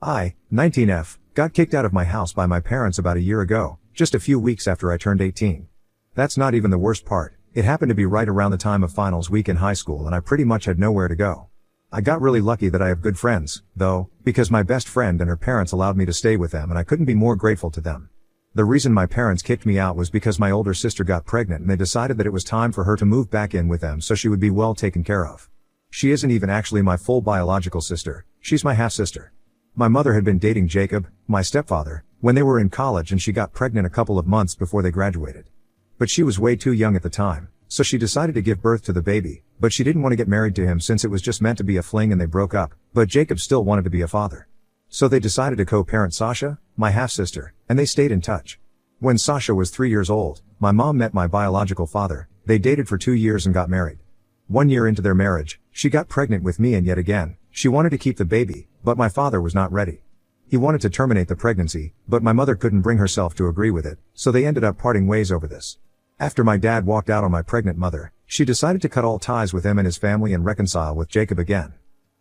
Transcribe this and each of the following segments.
I, 19F, got kicked out of my house by my parents about a year ago, just a few weeks after I turned 18. That's not even the worst part. It happened to be right around the time of finals week in high school and I pretty much had nowhere to go. I got really lucky that I have good friends, though, because my best friend and her parents allowed me to stay with them and I couldn't be more grateful to them. The reason my parents kicked me out was because my older sister got pregnant and they decided that it was time for her to move back in with them so she would be well taken care of. She isn't even actually my full biological sister, she's my half-sister. My mother had been dating Jacob, my stepfather, when they were in college and she got pregnant a couple of months before they graduated. But she was way too young at the time, so she decided to give birth to the baby, but she didn't want to get married to him since it was just meant to be a fling and they broke up, but Jacob still wanted to be a father. So they decided to co-parent Sasha, my half-sister, and they stayed in touch. When Sasha was 3 years old, my mom met my biological father, they dated for 2 years and got married. 1 year into their marriage, she got pregnant with me and yet again, she wanted to keep the baby, but my father was not ready. He wanted to terminate the pregnancy, but my mother couldn't bring herself to agree with it, so they ended up parting ways over this. After my dad walked out on my pregnant mother, she decided to cut all ties with him and his family and reconcile with Jacob again.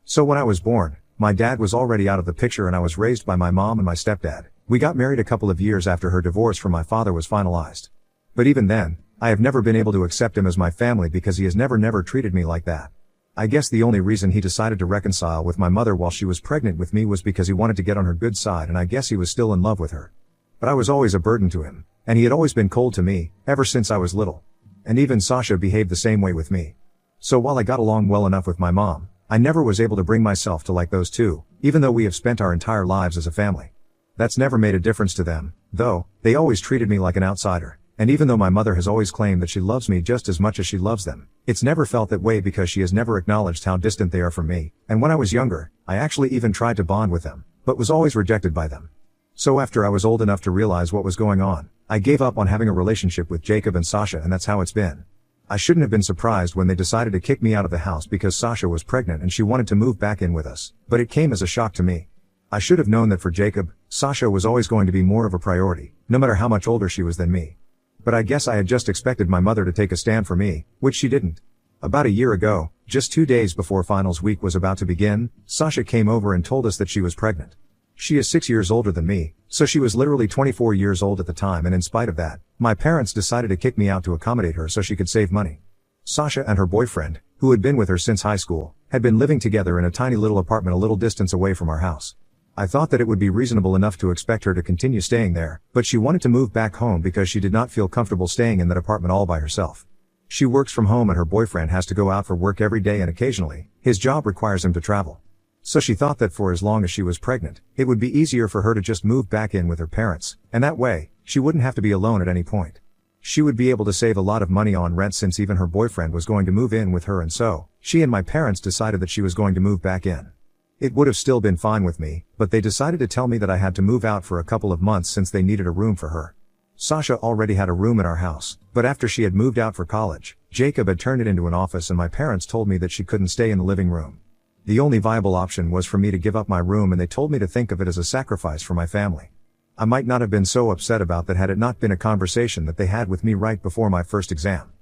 So when I was born, my dad was already out of the picture and I was raised by my mom and my stepdad. We got married a couple of years after her divorce from my father was finalized. But even then, I have never been able to accept him as my family because he has never treated me like that. I guess the only reason he decided to reconcile with my mother while she was pregnant with me was because he wanted to get on her good side and I guess he was still in love with her. But I was always a burden to him, and he had always been cold to me, ever since I was little. And even Sasha behaved the same way with me. So while I got along well enough with my mom, I never was able to bring myself to like those two, even though we have spent our entire lives as a family. That's never made a difference to them, though, they always treated me like an outsider. And even though my mother has always claimed that she loves me just as much as she loves them, it's never felt that way because she has never acknowledged how distant they are from me, and when I was younger, I actually even tried to bond with them, but was always rejected by them. So after I was old enough to realize what was going on, I gave up on having a relationship with Jacob and Sasha and that's how it's been. I shouldn't have been surprised when they decided to kick me out of the house because Sasha was pregnant and she wanted to move back in with us, but it came as a shock to me. I should have known that for Jacob, Sasha was always going to be more of a priority, no matter how much older she was than me. But I guess I had just expected my mother to take a stand for me, which she didn't. About a year ago, just 2 days before finals week was about to begin, Sasha came over and told us that she was pregnant. She is 6 years older than me, so she was literally 24 years old at the time, and in spite of that, my parents decided to kick me out to accommodate her so she could save money. Sasha and her boyfriend, who had been with her since high school, had been living together in a tiny little apartment a little distance away from our house. I thought that it would be reasonable enough to expect her to continue staying there, but she wanted to move back home because she did not feel comfortable staying in that apartment all by herself. She works from home and her boyfriend has to go out for work every day and occasionally, his job requires him to travel. So she thought that for as long as she was pregnant, it would be easier for her to just move back in with her parents, and that way, she wouldn't have to be alone at any point. She would be able to save a lot of money on rent since even her boyfriend was going to move in with her, and so, she and my parents decided that she was going to move back in. It would have still been fine with me, but they decided to tell me that I had to move out for a couple of months since they needed a room for her. Sasha already had a room in our house, but after she had moved out for college, Jacob had turned it into an office and my parents told me that she couldn't stay in the living room. The only viable option was for me to give up my room and they told me to think of it as a sacrifice for my family. I might not have been so upset about that had it not been a conversation that they had with me right before my first exam.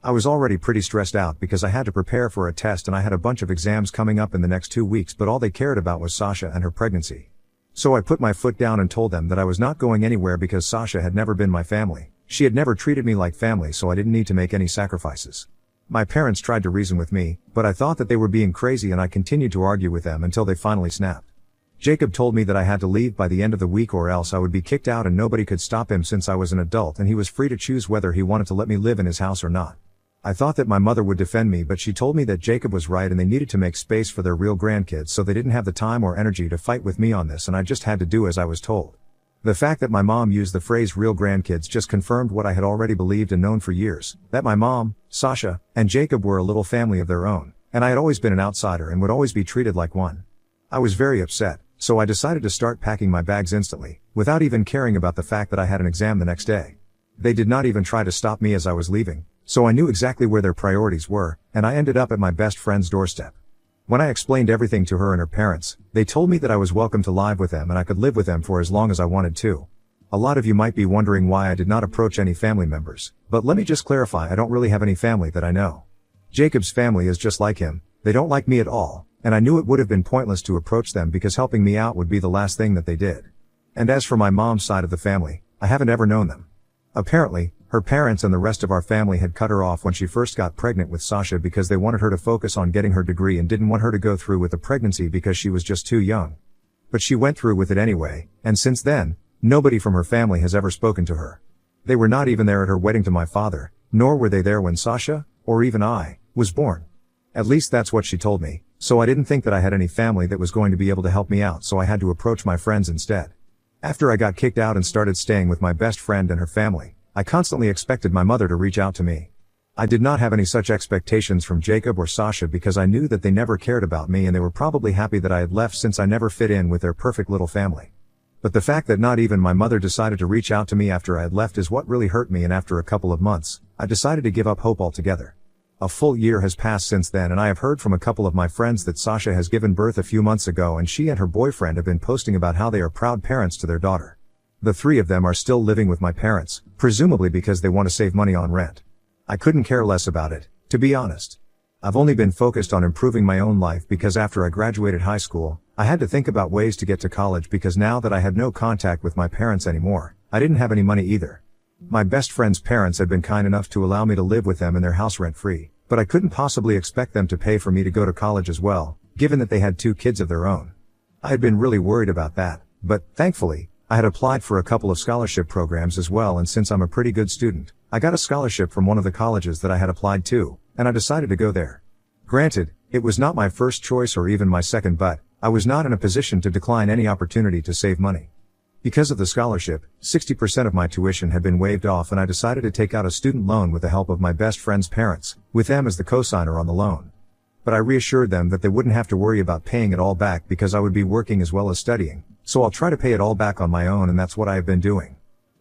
I was already pretty stressed out because I had to prepare for a test and I had a bunch of exams coming up in the next 2 weeks, but all they cared about was Sasha and her pregnancy. So I put my foot down and told them that I was not going anywhere because Sasha had never been my family. She had never treated me like family, so I didn't need to make any sacrifices. My parents tried to reason with me, but I thought that they were being crazy and I continued to argue with them until they finally snapped. Jacob told me that I had to leave by the end of the week or else I would be kicked out and nobody could stop him since I was an adult and he was free to choose whether he wanted to let me live in his house or not. I thought that my mother would defend me, but she told me that Jacob was right and they needed to make space for their real grandkids, so they didn't have the time or energy to fight with me on this and I just had to do as I was told. The fact that my mom used the phrase real grandkids just confirmed what I had already believed and known for years, that my mom, Sasha, and Jacob were a little family of their own, and I had always been an outsider and would always be treated like one. I was very upset, so I decided to start packing my bags instantly, without even caring about the fact that I had an exam the next day. They did not even try to stop me as I was leaving, so I knew exactly where their priorities were, and I ended up at my best friend's doorstep. When I explained everything to her and her parents, they told me that I was welcome to live with them and I could live with them for as long as I wanted to. A lot of you might be wondering why I did not approach any family members, but let me just clarify, I don't really have any family that I know. Jacob's family is just like him, they don't like me at all, and I knew it would have been pointless to approach them because helping me out would be the last thing that they did. And as for my mom's side of the family, I haven't ever known them. Apparently, her parents and the rest of our family had cut her off when she first got pregnant with Sasha because they wanted her to focus on getting her degree and didn't want her to go through with the pregnancy because she was just too young. But she went through with it anyway, and since then, nobody from her family has ever spoken to her. They were not even there at her wedding to my father, nor were they there when Sasha, or even I, was born. At least that's what she told me, so I didn't think that I had any family that was going to be able to help me out, so I had to approach my friends instead. After I got kicked out and started staying with my best friend and her family, I constantly expected my mother to reach out to me. I did not have any such expectations from Jacob or Sasha because I knew that they never cared about me and they were probably happy that I had left since I never fit in with their perfect little family. But the fact that not even my mother decided to reach out to me after I had left is what really hurt me, and after a couple of months, I decided to give up hope altogether. A full year has passed since then, and I have heard from a couple of my friends that Sasha has given birth a few months ago, and she and her boyfriend have been posting about how they are proud parents to their daughter. The three of them are still living with my parents, presumably because they want to save money on rent. I couldn't care less about it, to be honest. I've only been focused on improving my own life because after I graduated high school, I had to think about ways to get to college because now that I had no contact with my parents anymore, I didn't have any money either. My best friend's parents had been kind enough to allow me to live with them in their house rent-free, but I couldn't possibly expect them to pay for me to go to college as well, given that they had 2 kids of their own. I had been really worried about that, but, thankfully, I had applied for a couple of scholarship programs as well, and since I'm a pretty good student, I got a scholarship from one of the colleges that I had applied to, and I decided to go there. Granted, it was not my first choice or even my second, but I was not in a position to decline any opportunity to save money. Because of the scholarship, 60% of my tuition had been waived off, and I decided to take out a student loan with the help of my best friend's parents, with them as the cosigner on the loan. But I reassured them that they wouldn't have to worry about paying it all back because I would be working as well as studying, so I'll try to pay it all back on my own, and that's what I have been doing.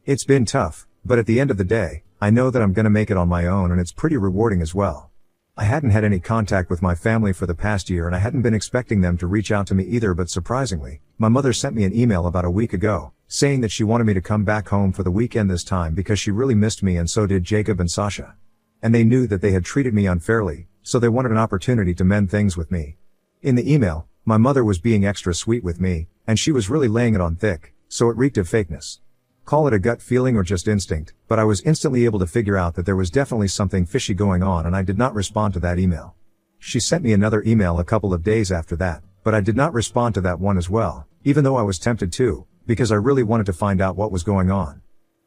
It's been tough, but at the end of the day, I know that I'm gonna make it on my own, and it's pretty rewarding as well. I hadn't had any contact with my family for the past year, and I hadn't been expecting them to reach out to me either, but surprisingly, my mother sent me an email about a week ago, saying that she wanted me to come back home for the weekend this time because she really missed me, and so did Jacob and Sasha. And they knew that they had treated me unfairly, so they wanted an opportunity to mend things with me. In the email, my mother was being extra sweet with me, and she was really laying it on thick, so it reeked of fakeness. Call it a gut feeling or just instinct, but I was instantly able to figure out that there was definitely something fishy going on, and I did not respond to that email. She sent me another email a couple of days after that, but I did not respond to that one as well, even though I was tempted to, because I really wanted to find out what was going on.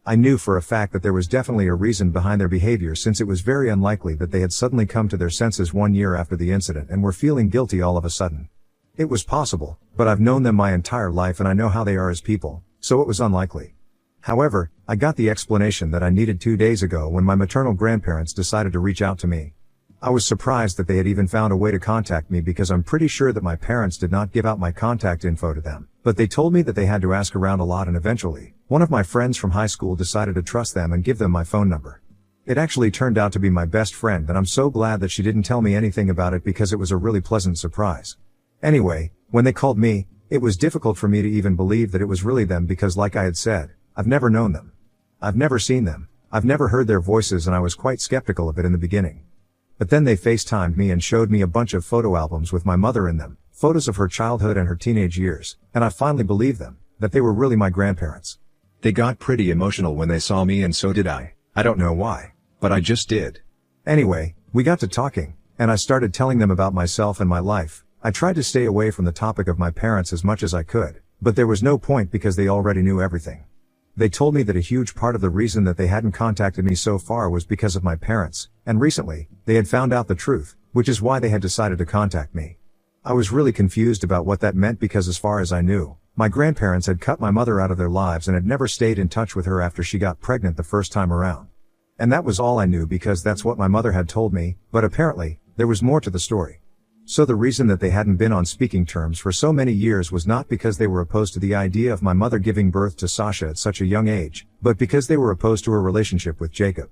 I knew for a fact that there was definitely a reason behind their behavior, since it was very unlikely that they had suddenly come to their senses 1 year after the incident and were feeling guilty all of a sudden. It was possible, but I've known them my entire life and I know how they are as people, so it was unlikely. However, I got the explanation that I needed 2 days ago when my maternal grandparents decided to reach out to me. I was surprised that they had even found a way to contact me because I'm pretty sure that my parents did not give out my contact info to them, but they told me that they had to ask around a lot, and eventually, one of my friends from high school decided to trust them and give them my phone number. It actually turned out to be my best friend, and I'm so glad that she didn't tell me anything about it because it was a really pleasant surprise. Anyway, when they called me, it was difficult for me to even believe that it was really them because, like I had said, I've never known them. I've never seen them. I've never heard their voices, and I was quite skeptical of it in the beginning. But then they FaceTimed me and showed me a bunch of photo albums with my mother in them, photos of her childhood and her teenage years, and I finally believed them, that they were really my grandparents. They got pretty emotional when they saw me, and so did I. I don't know why, but I just did. Anyway, we got to talking, and I started telling them about myself and my life. I tried to stay away from the topic of my parents as much as I could, but there was no point because they already knew everything. They told me that a huge part of the reason that they hadn't contacted me so far was because of my parents, and recently, they had found out the truth, which is why they had decided to contact me. I was really confused about what that meant because, as far as I knew, my grandparents had cut my mother out of their lives and had never stayed in touch with her after she got pregnant the first time around. And that was all I knew because that's what my mother had told me, but apparently, there was more to the story. So the reason that they hadn't been on speaking terms for so many years was not because they were opposed to the idea of my mother giving birth to Sasha at such a young age, but because they were opposed to her relationship with Jacob.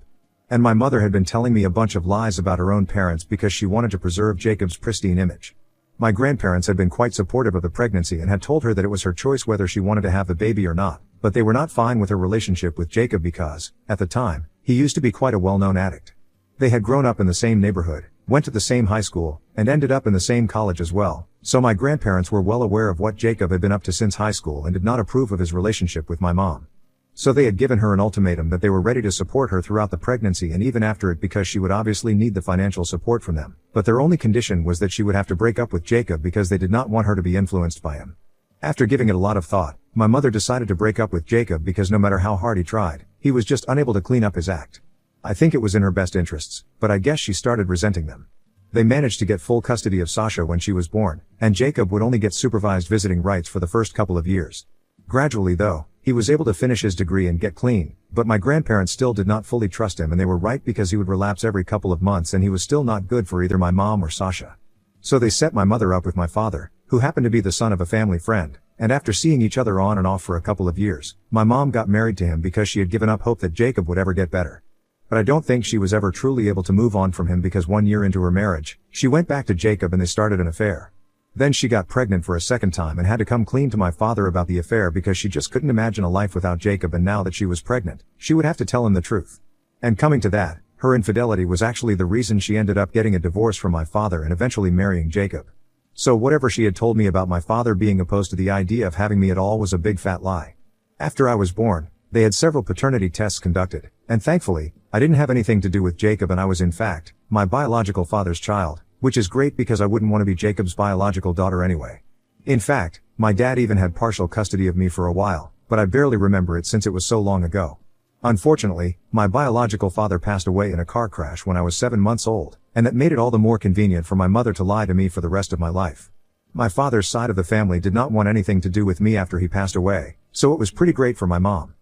And my mother had been telling me a bunch of lies about her own parents because she wanted to preserve Jacob's pristine image. My grandparents had been quite supportive of the pregnancy and had told her that it was her choice whether she wanted to have the baby or not, but they were not fine with her relationship with Jacob because, at the time, he used to be quite a well-known addict. They had grown up in the same neighborhood, went to the same high school, and ended up in the same college as well, So my grandparents were well aware of what Jacob had been up to since high school and did not approve of his relationship with my mom. So they had given her an ultimatum that they were ready to support her throughout the pregnancy and even after it because she would obviously need the financial support from them. But their only condition was that she would have to break up with Jacob because they did not want her to be influenced by him. After giving it a lot of thought, my mother decided to break up with Jacob because no matter how hard he tried, he was just unable to clean up his act. I think it was in her best interests, but I guess she started resenting them. They managed to get full custody of Sasha when she was born, and Jacob would only get supervised visiting rights for the first couple of years. Gradually though, he was able to finish his degree and get clean, but my grandparents still did not fully trust him and they were right because he would relapse every couple of months and he was still not good for either my mom or Sasha. So they set my mother up with my father, who happened to be the son of a family friend, and after seeing each other on and off for a couple of years, my mom got married to him because she had given up hope that Jacob would ever get better. But I don't think she was ever truly able to move on from him because 1 year into her marriage, she went back to Jacob and they started an affair. Then she got pregnant for a second time and had to come clean to my father about the affair because she just couldn't imagine a life without Jacob, and now that she was pregnant, she would have to tell him the truth. And coming to that, her infidelity was actually the reason she ended up getting a divorce from my father and eventually marrying Jacob. So whatever she had told me about my father being opposed to the idea of having me at all was a big fat lie. After I was born, they had several paternity tests conducted, and thankfully, I didn't have anything to do with Jacob and I was in fact, my biological father's child, which is great because I wouldn't want to be Jacob's biological daughter anyway. In fact, my dad even had partial custody of me for a while, but I barely remember it since it was so long ago. Unfortunately, my biological father passed away in a car crash when I was 7 months old, and that made it all the more convenient for my mother to lie to me for the rest of my life. My father's side of the family did not want anything to do with me after he passed away, so it was pretty great for my mom.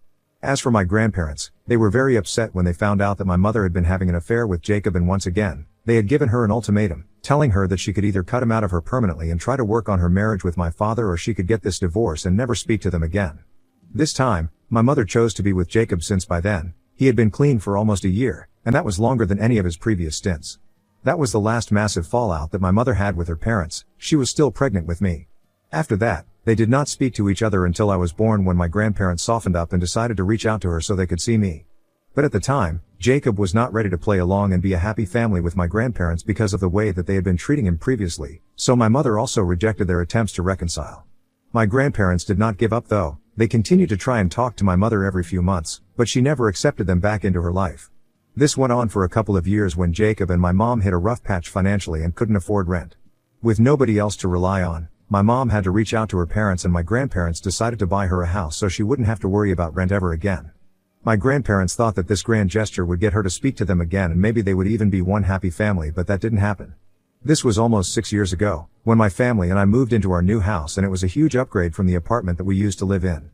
As for my grandparents, they were very upset when they found out that my mother had been having an affair with Jacob, and once again, they had given her an ultimatum, telling her that she could either cut him out of her permanently and try to work on her marriage with my father, or she could get this divorce and never speak to them again. This time, my mother chose to be with Jacob since by then, he had been clean for almost a year, and that was longer than any of his previous stints. That was the last massive fallout that my mother had with her parents. She was still pregnant with me. After that, they did not speak to each other until I was born, when my grandparents softened up and decided to reach out to her so they could see me. But at the time, Jacob was not ready to play along and be a happy family with my grandparents because of the way that they had been treating him previously, so my mother also rejected their attempts to reconcile. My grandparents did not give up though, they continued to try and talk to my mother every few months, but she never accepted them back into her life. This went on for a couple of years when Jacob and my mom hit a rough patch financially and couldn't afford rent. With nobody else to rely on, my mom had to reach out to her parents, and my grandparents decided to buy her a house so she wouldn't have to worry about rent ever again. My grandparents thought that this grand gesture would get her to speak to them again and maybe they would even be one happy family, but that didn't happen. This was almost 6 years ago, when my family and I moved into our new house, and it was a huge upgrade from the apartment that we used to live in.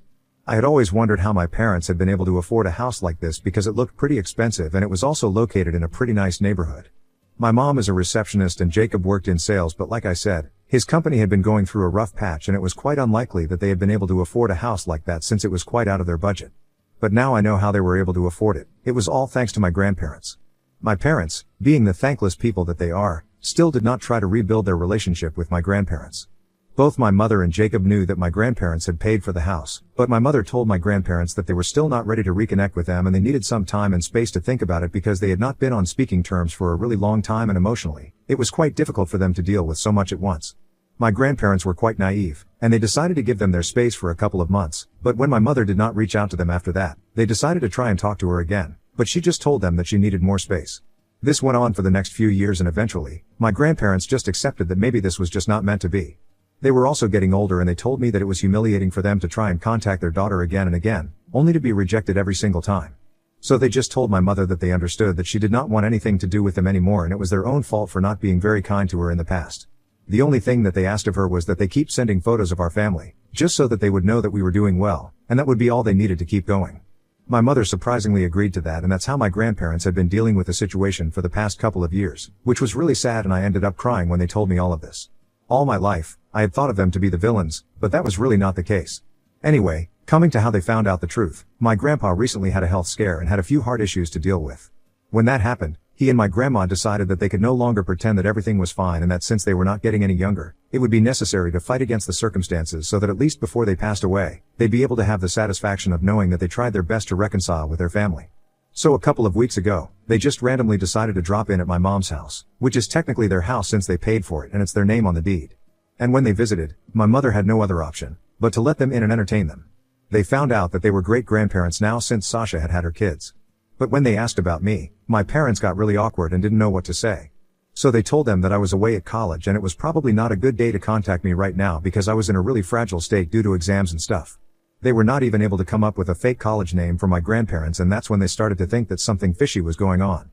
I had always wondered how my parents had been able to afford a house like this because it looked pretty expensive and it was also located in a pretty nice neighborhood. My mom is a receptionist and Jacob worked in sales, but like I said, his company had been going through a rough patch and it was quite unlikely that they had been able to afford a house like that since it was quite out of their budget. But now I know how they were able to afford it. It was all thanks to my grandparents. My parents, being the thankless people that they are, still did not try to rebuild their relationship with my grandparents. Both my mother and Jacob knew that my grandparents had paid for the house, but my mother told my grandparents that they were still not ready to reconnect with them and they needed some time and space to think about it because they had not been on speaking terms for a really long time, and emotionally, it was quite difficult for them to deal with so much at once. My grandparents were quite naive, and they decided to give them their space for a couple of months, but when my mother did not reach out to them after that, they decided to try and talk to her again, but she just told them that she needed more space. This went on for the next few years and eventually, my grandparents just accepted that maybe this was just not meant to be. They were also getting older and they told me that it was humiliating for them to try and contact their daughter again and again, only to be rejected every single time. So they just told my mother that they understood that she did not want anything to do with them anymore and it was their own fault for not being very kind to her in the past. The only thing that they asked of her was that they keep sending photos of our family, just so that they would know that we were doing well, and that would be all they needed to keep going. My mother surprisingly agreed to that, and that's how my grandparents had been dealing with the situation for the past couple of years, which was really sad, and I ended up crying when they told me all of this. All my life, I had thought of them to be the villains, but that was really not the case. Anyway, coming to how they found out the truth, my grandpa recently had a health scare and had a few heart issues to deal with. When that happened, he and my grandma decided that they could no longer pretend that everything was fine and that since they were not getting any younger, it would be necessary to fight against the circumstances so that at least before they passed away, they'd be able to have the satisfaction of knowing that they tried their best to reconcile with their family. So a couple of weeks ago, they just randomly decided to drop in at my mom's house, which is technically their house since they paid for it and it's their name on the deed. And when they visited, my mother had no other option but to let them in and entertain them. They found out that they were great-grandparents now since Sasha had had her kids. But when they asked about me, my parents got really awkward and didn't know what to say. So they told them that I was away at college and it was probably not a good day to contact me right now because I was in a really fragile state due to exams and stuff. They were not even able to come up with a fake college name for my grandparents, and that's when they started to think that something fishy was going on.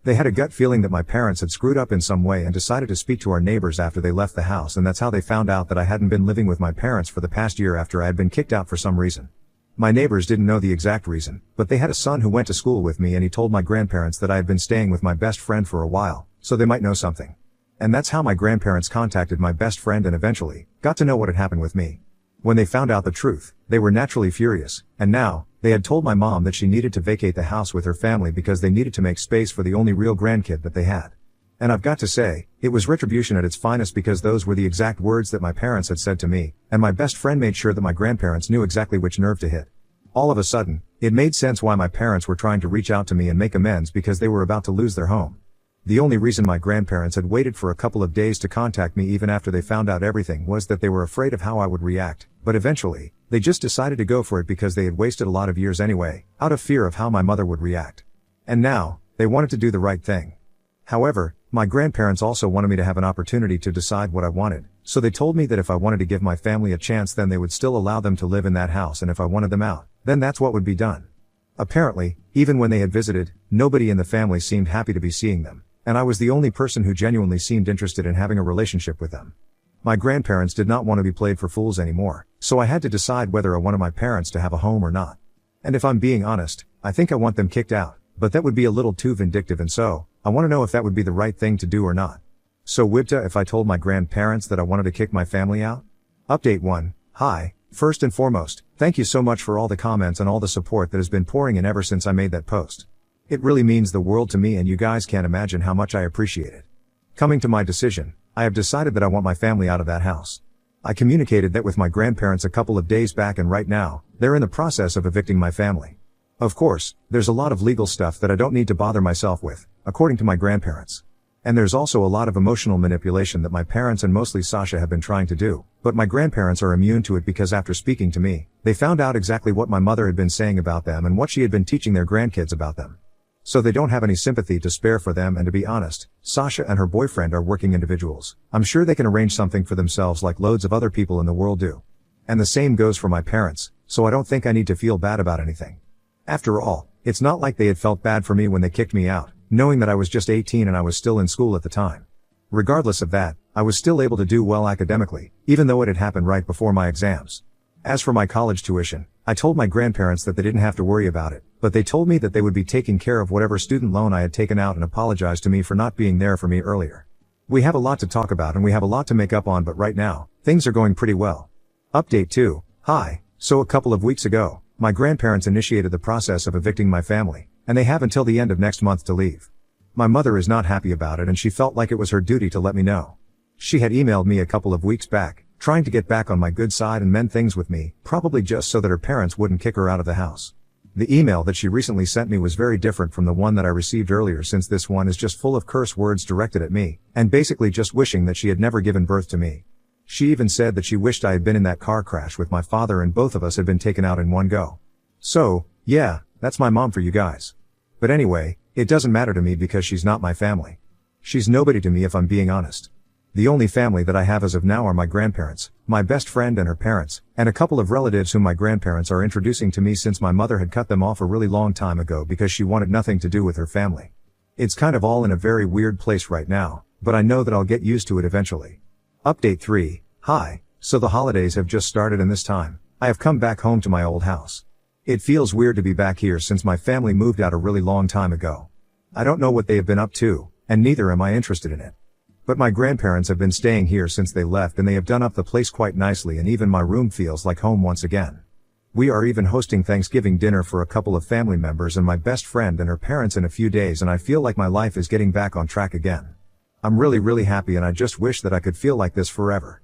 They had a gut feeling that my parents had screwed up in some way and decided to speak to our neighbors after they left the house, and that's how they found out that I hadn't been living with my parents for the past year after I had been kicked out for some reason. My neighbors didn't know the exact reason, but they had a son who went to school with me and he told my grandparents that I had been staying with my best friend for a while, so they might know something. And that's how my grandparents contacted my best friend and eventually got to know what had happened with me. When they found out the truth, they were naturally furious, and now, they had told my mom that she needed to vacate the house with her family because they needed to make space for the only real grandkid that they had. And I've got to say, it was retribution at its finest because those were the exact words that my parents had said to me, and my best friend made sure that my grandparents knew exactly which nerve to hit. All of a sudden, it made sense why my parents were trying to reach out to me and make amends because they were about to lose their home. The only reason my grandparents had waited for a couple of days to contact me even after they found out everything was that they were afraid of how I would react, but eventually, they just decided to go for it because they had wasted a lot of years anyway, out of fear of how my mother would react. And now, they wanted to do the right thing. However, my grandparents also wanted me to have an opportunity to decide what I wanted, so they told me that if I wanted to give my family a chance then they would still allow them to live in that house, and if I wanted them out, then that's what would be done. Apparently, even when they had visited, nobody in the family seemed happy to be seeing them, and I was the only person who genuinely seemed interested in having a relationship with them. My grandparents did not want to be played for fools anymore, so I had to decide whether I wanted my parents to have a home or not. And if I'm being honest, I think I want them kicked out, but that would be a little too vindictive, and so, I want to know if that would be the right thing to do or not. So Wibta, if I told my grandparents that I wanted to kick my family out? Update 1. Hi. First and foremost, thank you so much for all the comments and all the support that has been pouring in ever since I made that post. It really means the world to me, and you guys can't imagine how much I appreciate it. Coming to my decision, I have decided that I want my family out of that house. I communicated that with my grandparents a couple of days back, and right now, they're in the process of evicting my family. Of course, there's a lot of legal stuff that I don't need to bother myself with, according to my grandparents. And there's also a lot of emotional manipulation that my parents and mostly Sasha have been trying to do, but my grandparents are immune to it because after speaking to me, they found out exactly what my mother had been saying about them and what she had been teaching their grandkids about them. So they don't have any sympathy to spare for them, and to be honest, Sasha and her boyfriend are working individuals. I'm sure they can arrange something for themselves like loads of other people in the world do. And the same goes for my parents, so I don't think I need to feel bad about anything. After all, it's not like they had felt bad for me when they kicked me out, knowing that I was just 18 and I was still in school at the time. Regardless of that, I was still able to do well academically, even though it had happened right before my exams. As for my college tuition, I told my grandparents that they didn't have to worry about it, but they told me that they would be taking care of whatever student loan I had taken out and apologized to me for not being there for me earlier. We have a lot to talk about and we have a lot to make up on, but right now, things are going pretty well. Update 2. Hi. So a couple of weeks ago, my grandparents initiated the process of evicting my family, and they have until the end of next month to leave. My mother is not happy about it, and she felt like it was her duty to let me know. She had emailed me a couple of weeks back, trying to get back on my good side and mend things with me, probably just so that her parents wouldn't kick her out of the house. The email that she recently sent me was very different from the one that I received earlier, since this one is just full of curse words directed at me, and basically just wishing that she had never given birth to me. She even said that she wished I had been in that car crash with my father and both of us had been taken out in one go. So, yeah, that's my mom for you guys. But anyway, it doesn't matter to me because she's not my family. She's nobody to me if I'm being honest. The only family that I have as of now are my grandparents, my best friend and her parents, and a couple of relatives whom my grandparents are introducing to me since my mother had cut them off a really long time ago because she wanted nothing to do with her family. It's kind of all in a very weird place right now, but I know that I'll get used to it eventually. Update 3. Hi. So the holidays have just started, and this time, I have come back home to my old house. It feels weird to be back here since my family moved out a really long time ago. I don't know what they have been up to, and neither am I interested in it. But my grandparents have been staying here since they left, and they have done up the place quite nicely, and even my room feels like home once again. We are even hosting Thanksgiving dinner for a couple of family members and my best friend and her parents in a few days, and I feel like my life is getting back on track again. I'm really happy, and I just wish that I could feel like this forever.